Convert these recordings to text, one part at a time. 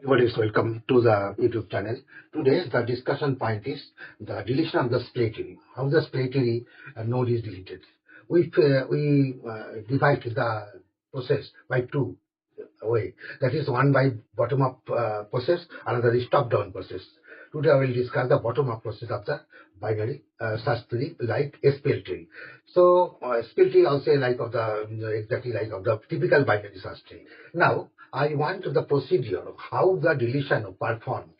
Everybody is welcome to the YouTube channel. Today the discussion point is the deletion of the SPLAY tree. How the SPLAY tree node is deleted. We divide the process by two way. That is one by bottom up process, another is top down process. Today I will discuss the bottom up process of the binary search tree like SPLAY tree. So SPLAY tree also like of the exactly like of the typical binary search tree. Now I want the procedure of how the deletion performs.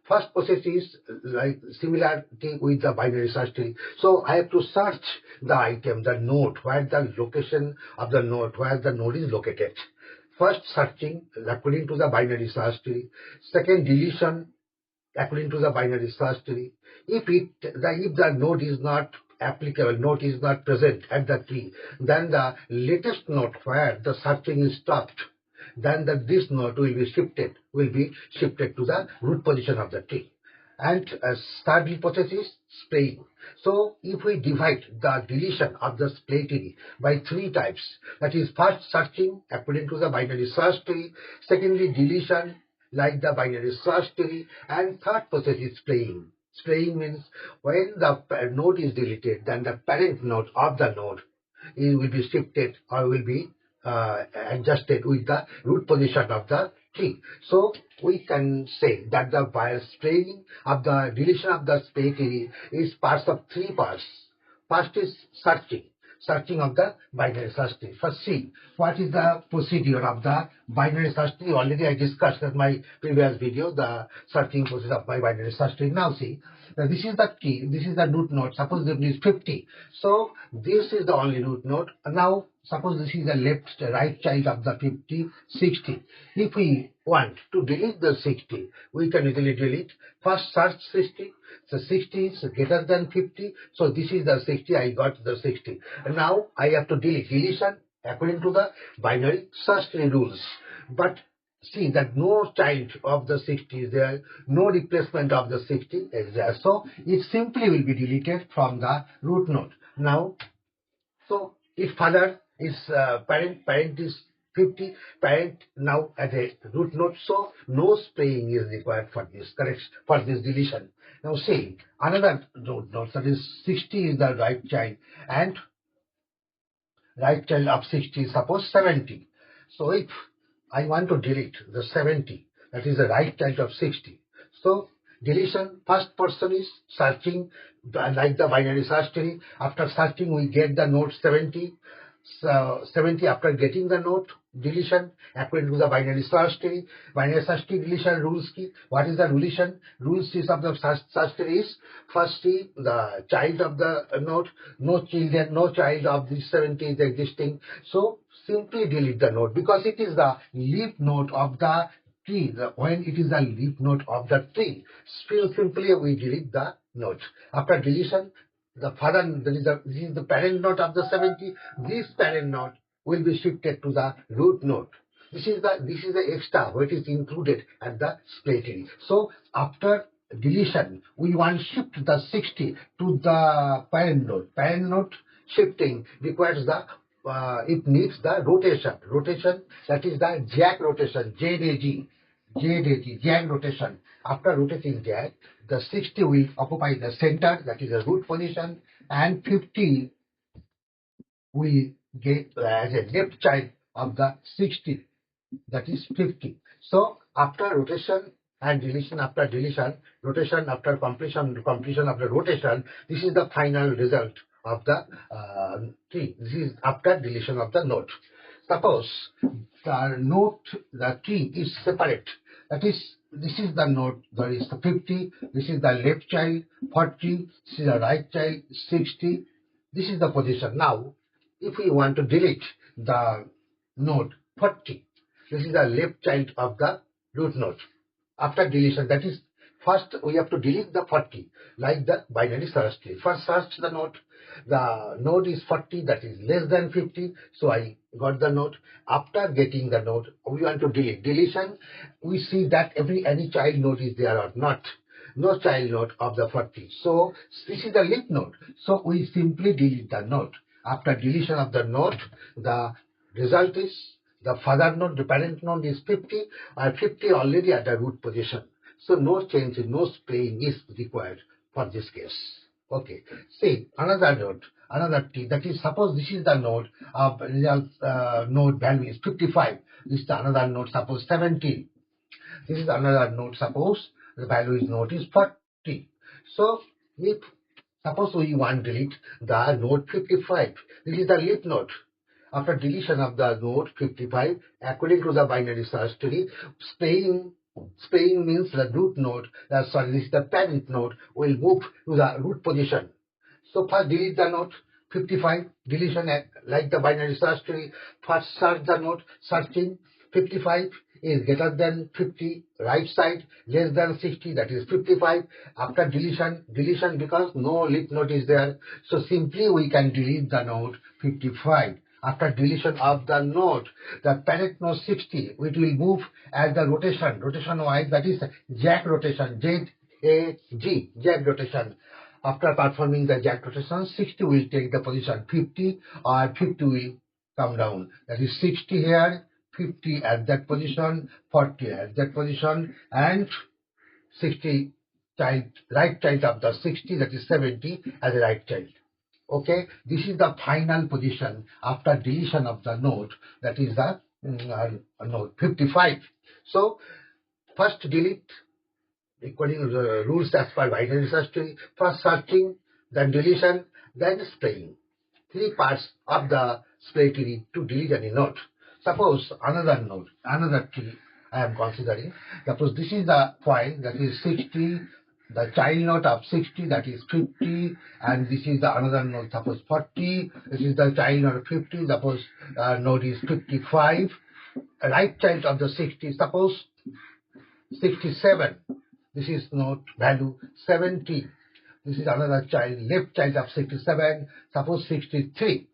First process is like similarity with the binary search tree. So I have to search the item, the node, where the location of the node, where the node is located. First searching according to the binary search tree. Second deletion according to the binary search tree. If the node is not applicable, node is not present at the tree, then the latest node where the searching is stopped, then this node will be shifted to the root position of the tree. And third process is spraying. So if we divide the deletion of the SPLAY tree by three types, that is first searching according to the binary search tree, secondly deletion like the binary search tree, and third process is spraying. Spraying means when the node is deleted, then the parent node of the node will be shifted or will be adjusted with the root position of the tree. So we can say that the spraying of the deletion of the SPLAY tree is parts of three parts. First is searching of the binary search tree. First, see what is the procedure of the binary search tree. Already I discussed in my previous video the searching process of my binary search tree. Now see, this is the key, this is the root node. Suppose it is 50. So this is the only root node. Now suppose this is the right child of the 50, 60. If we want to delete the 60, we can easily delete. First search 60. So 60 is greater than 50. So this is the 60. I got the 60. And now I have to delete. Deletion according to the binary search tree rules. But see that no child of the 60 is there, no replacement of the 60 is there. So it simply will be deleted from the root node. Now, so if father is parent is 50, parent now at a root node, so no spraying is required for this deletion. Now see another root node, that is 60 is the right child, and right child of 60 is suppose 70. So if I want to delete the 70, that is the right child of 60. So deletion, first person is searching like the binary search tree. After searching we get the node 70. So 70 after getting the node, deletion according to the binary search tree. Binary search tree deletion rules key. What is the deletion? Rules is of the search tree is first tree, the child of the node, no child of this 70 is existing. So simply delete the node because it is the leaf node of the tree. When it is the leaf node of the tree, simply we delete the node. After deletion, the father, this is the parent node of the 70. This parent node will be shifted to the root node. This is the extra what is included at the SPLAY tree. So after deletion, we want to shift the 60 to the parent node. Parent node shifting requires the it needs the rotation. Rotation, that is the JAG rotation, JAG rotation. After rotating JAG, the 60 will occupy the center, that is the root position, and 50 will get as a left child of the 60, that is 50. So after rotation and deletion, after deletion, rotation after completion of the rotation, this is the final result of the tree. This is after deletion of the node. Suppose the tree is separate. That is, this is the node, there is the 50, this is the left child, 40, this is the right child, 60. This is the position. Now, if we want to delete the node 40, this is the left child of the root node. After deletion, that is, first we have to delete the 40, like the binary search tree. First search the node is 40, that is less than 50, so I got the node. After getting the node, we want to delete. Deletion, we see that any child node is there or not. No child node of the 40. So this is the leaf node. So we simply delete the node. After deletion of the node, the result is The father node, the parent node is 50, or 50 already at the root position. So no change, no spraying is required for this case. Okay. See, another node, another T, that is, suppose this is the node of result, node value is 55. This is another node, suppose 70. This is another node, suppose the value is node is 40. So if suppose we want to delete the node 55, this is the leaf node. After deletion of the node 55, according to the binary search tree, spraying means the root node, sorry, this is the parent node, will move to the root position. So first delete the node 55, deletion like the binary search tree. First search the node, searching 55 is greater than 50, right side less than 60, that is 55. After deletion because no leaf node is there, so simply we can delete the node 55. After deletion of the node, the parent node 60, which will move as the rotation wise, that is jack rotation, J-A-G, jack rotation. After performing the jack rotation, 60 will take the position 50, or 50 will come down. That is 60 here, 50 at that position, 40 at that position, and 60 child, right child of the 60, that is 70 as a right child. Okay, this is the final position after deletion of the node, that is the node 55. So first delete according to the rules as per binary search tree. First searching, then deletion, then spraying. Three parts of the SPLAY tree to delete any node. Suppose another node, another tree I am considering. Suppose this is the point, that is 60, the child node of 60, that is 50, and this is the another node, suppose 40, this is the child node of 50, suppose node is 55, right child of the 60, suppose 67, this is node value 70, this is another child, left child of 67, suppose 63.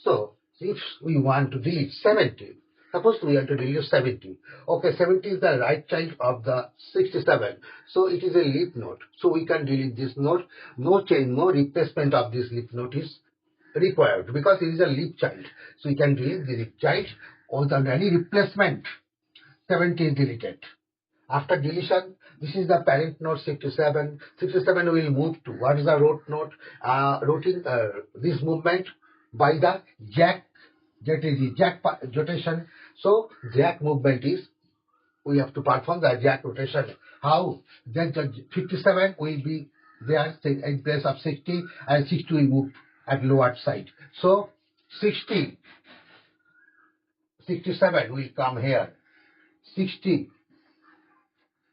So if we want to delete 70, suppose we want to delete 70. Okay, 70 is the right child of the 67. So it is a leaf node. So we can delete this node. No change, no replacement of this leaf node is required because it is a leaf child. So we can delete the leaf child without any replacement. 70 is deleted. After deletion, this is the parent node 67. 67 will move to what is the root node? This movement by the jack rotation. So jack movement is, we have to perform the jack rotation. How? Then the 57 will be there in place of 60, and 60 will move at lower side. So 67 will come here. 60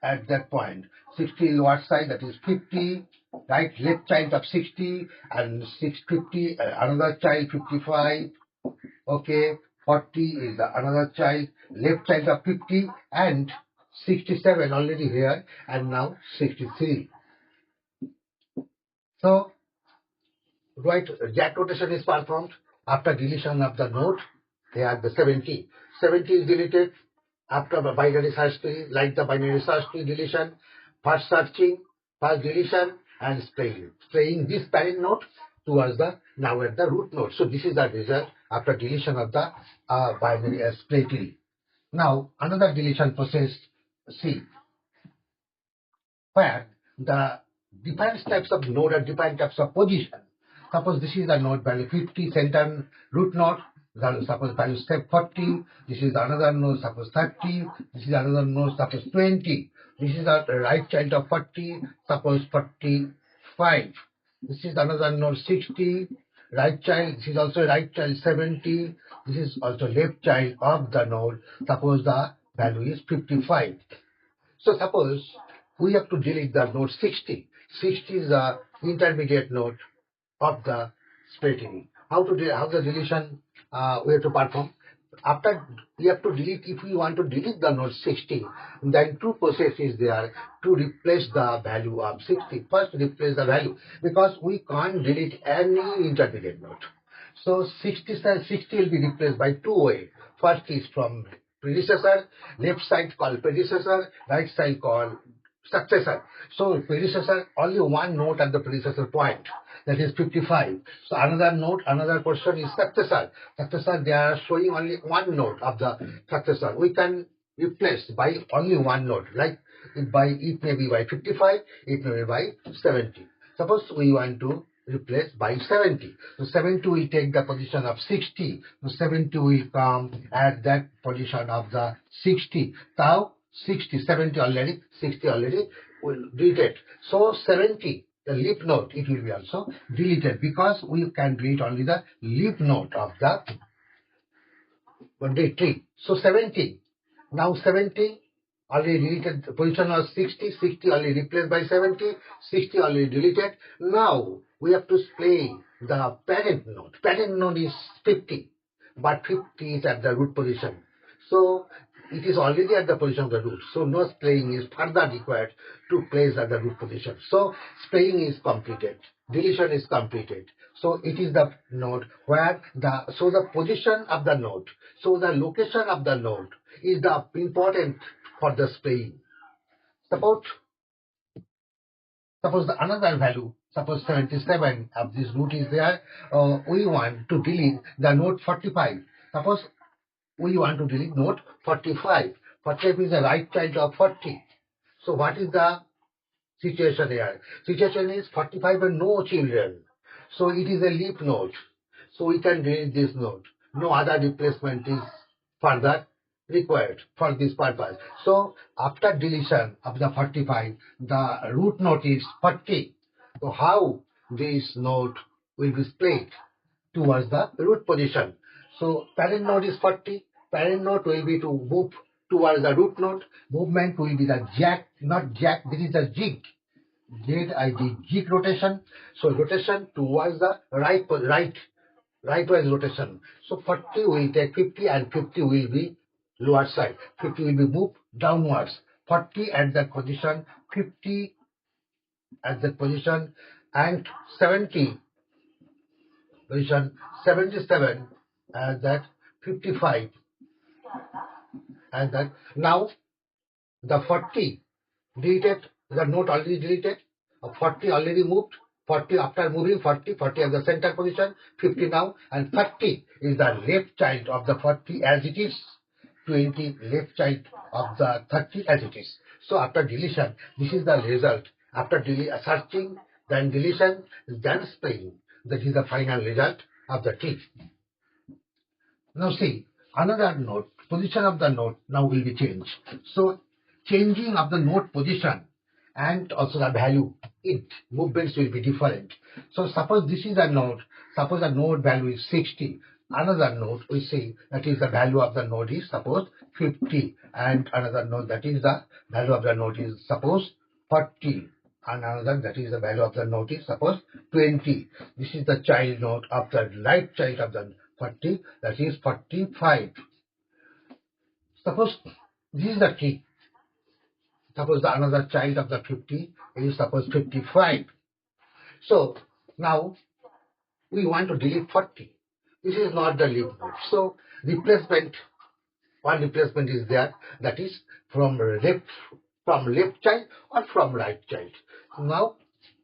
at that point. 60 lower side, that is 50, right, left child of 60, and 650, another child 55, okay, 40 is the another child, left child of 50, and 67 already here, and now 63. So, right, jack rotation is performed. After deletion of the node, they have the 70. 70 is deleted. After the binary search tree, like the binary search tree deletion, first searching, first deletion, and spraying. Spraying this parent node towards the now at the root node. So this is the result after deletion of the binary SPLAY tree. Now another deletion process C, where the different types of node are different types of position. Suppose this is the node value 50, center root node. Suppose value step 40, this is another node, suppose 30, this is another node, suppose 20, this is the right child of 40, suppose 45, this is another node 60, right child, this is also right child 70, this is also left child of the node, suppose the value is 55. So suppose we have to delete the node 60. 60 is the intermediate node of the SPLAY tree. How the deletion we have to perform? After we have to delete, if we want to delete the node 60, then two processes there to replace the value of 60. First, replace the value because we can't delete any intermediate node. So 60 will be replaced by two ways. First is from predecessor, left side called predecessor, right side called successor. So predecessor, only one node at the predecessor point, that is 55. So another node, another person is successor. Successor, they are showing only one node of the successor. We can replace by only one node, like it may be by 55, it may be by 70. Suppose we want to replace by 70. So 70 will take the position of 60. So 70 will come at that position of the 60. Now 60, 70 already, 60 already will delete. So 70, the leaf node, it will be also deleted because we can delete only the leaf node of the data tree. So 70. Now 70 already deleted, the position was 60, 60 already replaced by 70, 60 already deleted. Now we have to display the parent node. Parent node is 50, but 50 is at the root position. So it is already at the position of the root. So no splaying is further required to place at the root position. So splaying is completed. Deletion is completed. So it is the node where the position of the node, so the location of the node is the important for the splaying. Suppose the another value, suppose 77 of this root is there, we want to delete the node 45. Suppose we want to delete node 45. 45 is the right child of 40. So what is the situation here? Situation is 45 and no children. So it is a leaf node. So we can delete this node. No other replacement is further required for this purpose. So after deletion of the 45, the root node is 40. So how this node will be split towards the root position? So parent node is 40. Parent node will be to move towards the root node. Movement will be the jack, not jack. This is the jig. Jig rotation. So rotation towards the rightwise rotation. So 40 will take 50 and 50 will be lower side. 50 will be moved downwards. 40 at that position, 50 at that position, and 70 position, 77 at that, 55 at that. Now the 40 deleted, the node already deleted, 40 already moved, 40 after moving, 40 at the center position, 50 now, and 30 is the left child of the 40 as it is, 20 left child of the 30 as it is. So after deletion, this is the result. After searching, then deletion, then splaying. That is the final result of the tree. Now see, another node, position of the node now will be changed. So changing of the node position and also the value, movements will be different. So suppose this is a node, suppose the node value is 60. Another node we see that is the value of the node is suppose 50, and another node that is the value of the node is suppose 40, and another that is the value of the node is suppose 20. This is the child node of the right child of the 40, that is 45. Suppose this is the tree. Suppose the another child of the 50 is suppose 55. So now we want to delete 40. This is not the leaf node. So replacement, one replacement is there, that is from left child or from right child. Now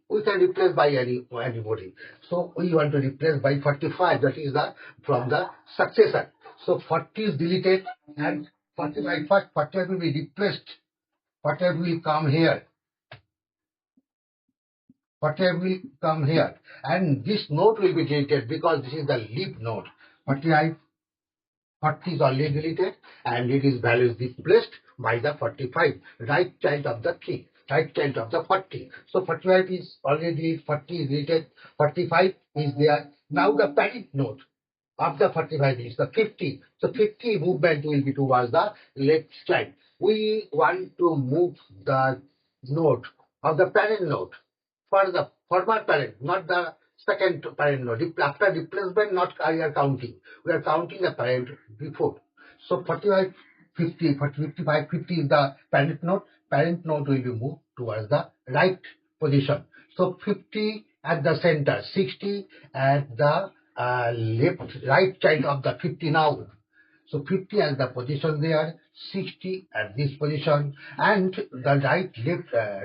we can replace by anybody. So we want to replace by 45, that is the from the successor. So 40 is deleted and 45 first, 45 will be replaced. 45 will come here. 45 will come here, and this node will be deleted because this is the leaf node. 40 is already deleted, and it is value is replaced by the 45, right child of the tree, right child of the 40. So 45 is already deleted, 40 is deleted, 45 is there. Now the parent node of the 45 is the 50. So 50 movement will be towards the left child. We want to move the node of the parent node for the former parent, not the second parent node. After replacement, not we are counting. We are counting the parent before. So 45, 50, 55, 50 is the parent node. Parent node will be moved towards the right position. So 50 at the center, 60 at the right child of the 50 now. So 50 as the position there, 60 at this position, and the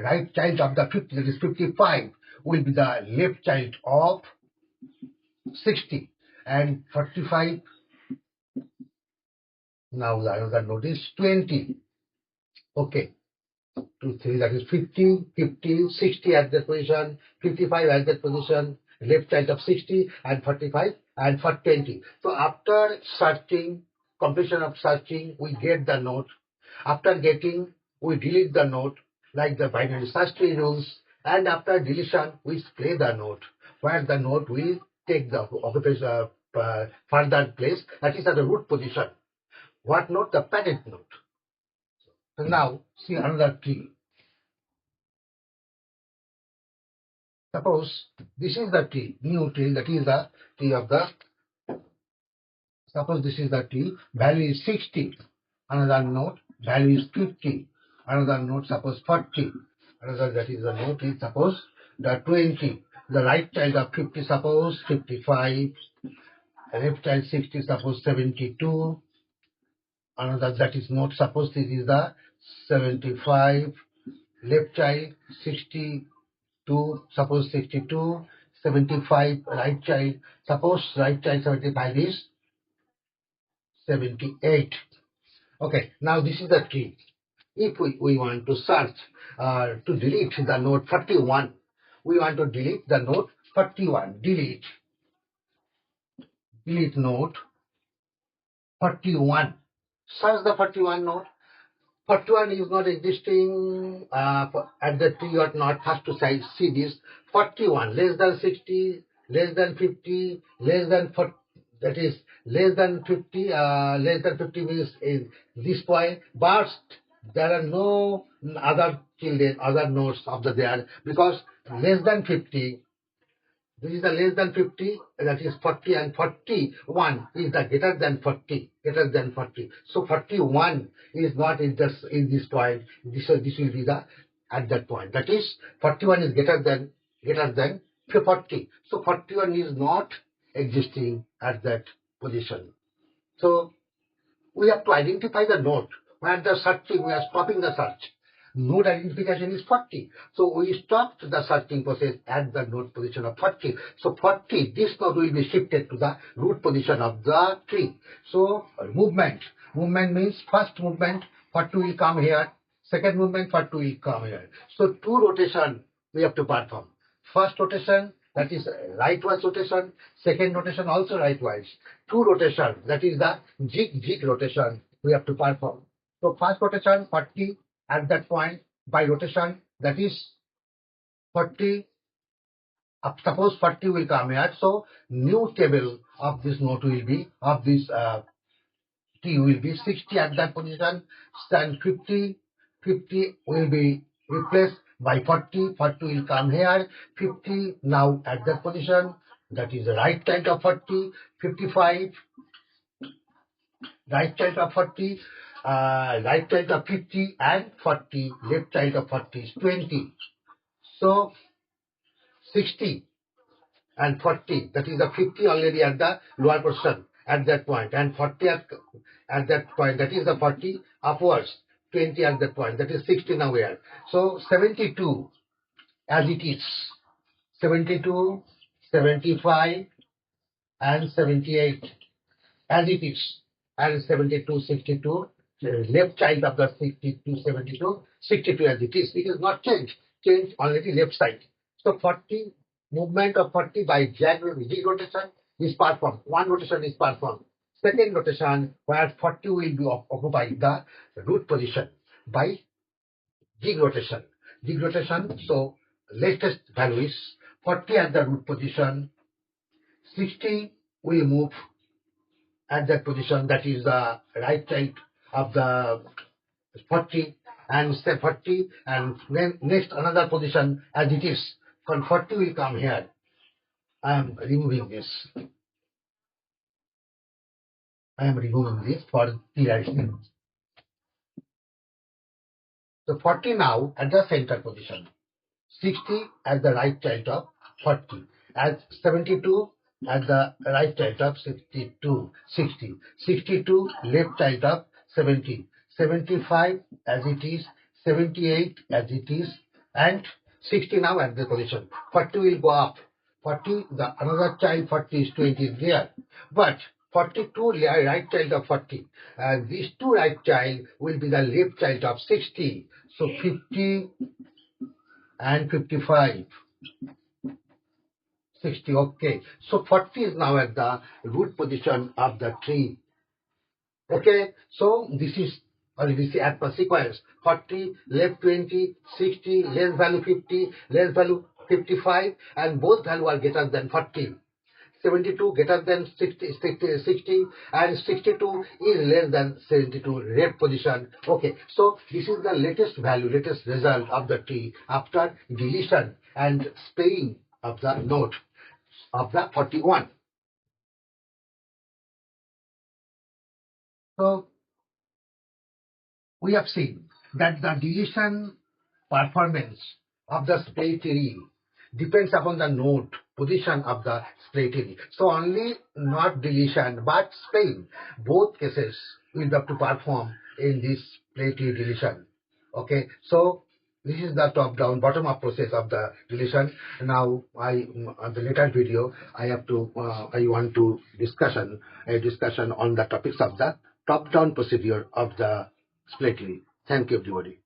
right child of the 50, that is 55, will be the left child of 60, and 45. Now the another node is 20. Okay. 2, 3, that is 50, 50, 60 at that position, 55 at that position, left child of 60, and 45, and for 20. So after searching, completion of searching, we get the node. After getting, we delete the node, like the binary search tree rules, and after deletion, we display the node, where the node will take the occupation further place, that is at the root position. What node? The parent node. So now, see another tree. Suppose this is the tree, new tree, that is the tree of the, suppose this is the tree, value is 60, another node, value is 50, another node, suppose 40, another, that is the node is suppose the 20, the right child of 50, suppose 55, left child 60, suppose 72, another, that is node, suppose this is the 75, left child 62, suppose 62, 75, right child, suppose right child 75 is 78. Okay, now this is the tree. If we want to search to delete the node 41, we want to delete the node 41, delete node 41, search the 41 node. 41 is not existing at the tree or not. First to see this 41 less than 60, less than 50, less than 40, that is less than 50. Less than 50 means in this point, but there are no other children, other nodes of the there, because less than 50. This is the less than 50, that is 40, and 41 is the greater than 40, greater than 40. So 41 is not in this point. This will be the at that point. That is 41 is greater than 40. So 41 is not existing at that position. So we have to identify the node. When the searching, we are stopping the search. Node identification is 40. So we stopped the searching process at the node position of 40. So 40, this node will be shifted to the root position of the tree. So movement means first movement, 40 will come here. Second movement, 40 will come here. So 2 rotation we have to perform. First rotation, that is rightwise rotation. Second rotation also rightwise. 2 rotation, that is the jig rotation we have to perform. So first rotation 40 at that point by rotation, that is 40. Suppose 40 will come here. So new table of this node will be of this T will be 60 at that position. Then 50 will be replaced by 40. 40 will come here. 50 now at that position. That is the right child of 40. 55. Right child of 40, right child of 50, and 40, left child of 40 is 20. So 60 and 40, that is the 50 already at the lower position at that point, and 40 at that point, that is the 40 upwards, 20 at that point, that is 60 now here. So 72 as it is, 72, 75, and 78 as it is, and 72, 62, left child of the 62, 72, 62 as it is. It is not changed. Change already left side. So 40, movement of 40 by jig rotation is performed. One rotation is performed. Second rotation, where 40 will be occupied the root position by jig rotation. Jig rotation, so latest value is 40 at the root position, 60 will move at that position, that is the right child of the 40, and step 40, and then next another position as it is. From 40 will come here. I am removing this. For clarity. So 40 now at the center position. 60 as the right child of 40. As 72 at the right child of 62, left child of 70, 75 as it is, 78 as it is, and 60 now at the position. 40 will go up. 40, the another child 40 is 20 is there. But 42 right child of 40. And these two right child will be the left child of 60. So 50 and 55. 60, okay. So 40 is now at the root position of the tree. Okay, so this is as per sequence. 40, left 20, 60, less value 50, less value 55, and both value are greater than 40. 72 greater than 60, and 62 is less than 72, red position. Okay, so this is the latest value, latest result of the tree after deletion and spraying of the node of the 41. So we have seen that the deletion performance of the SPLAY tree depends upon the node position of the SPLAY tree. So only not deletion but spraying, both cases will have to perform in this SPLAY tree deletion. Okay, so this is the top-down, bottom-up process of the deletion. Now, on the later video, I want to discussion on the topics of the top-down procedure of the SPLAY tree. Thank you, everybody.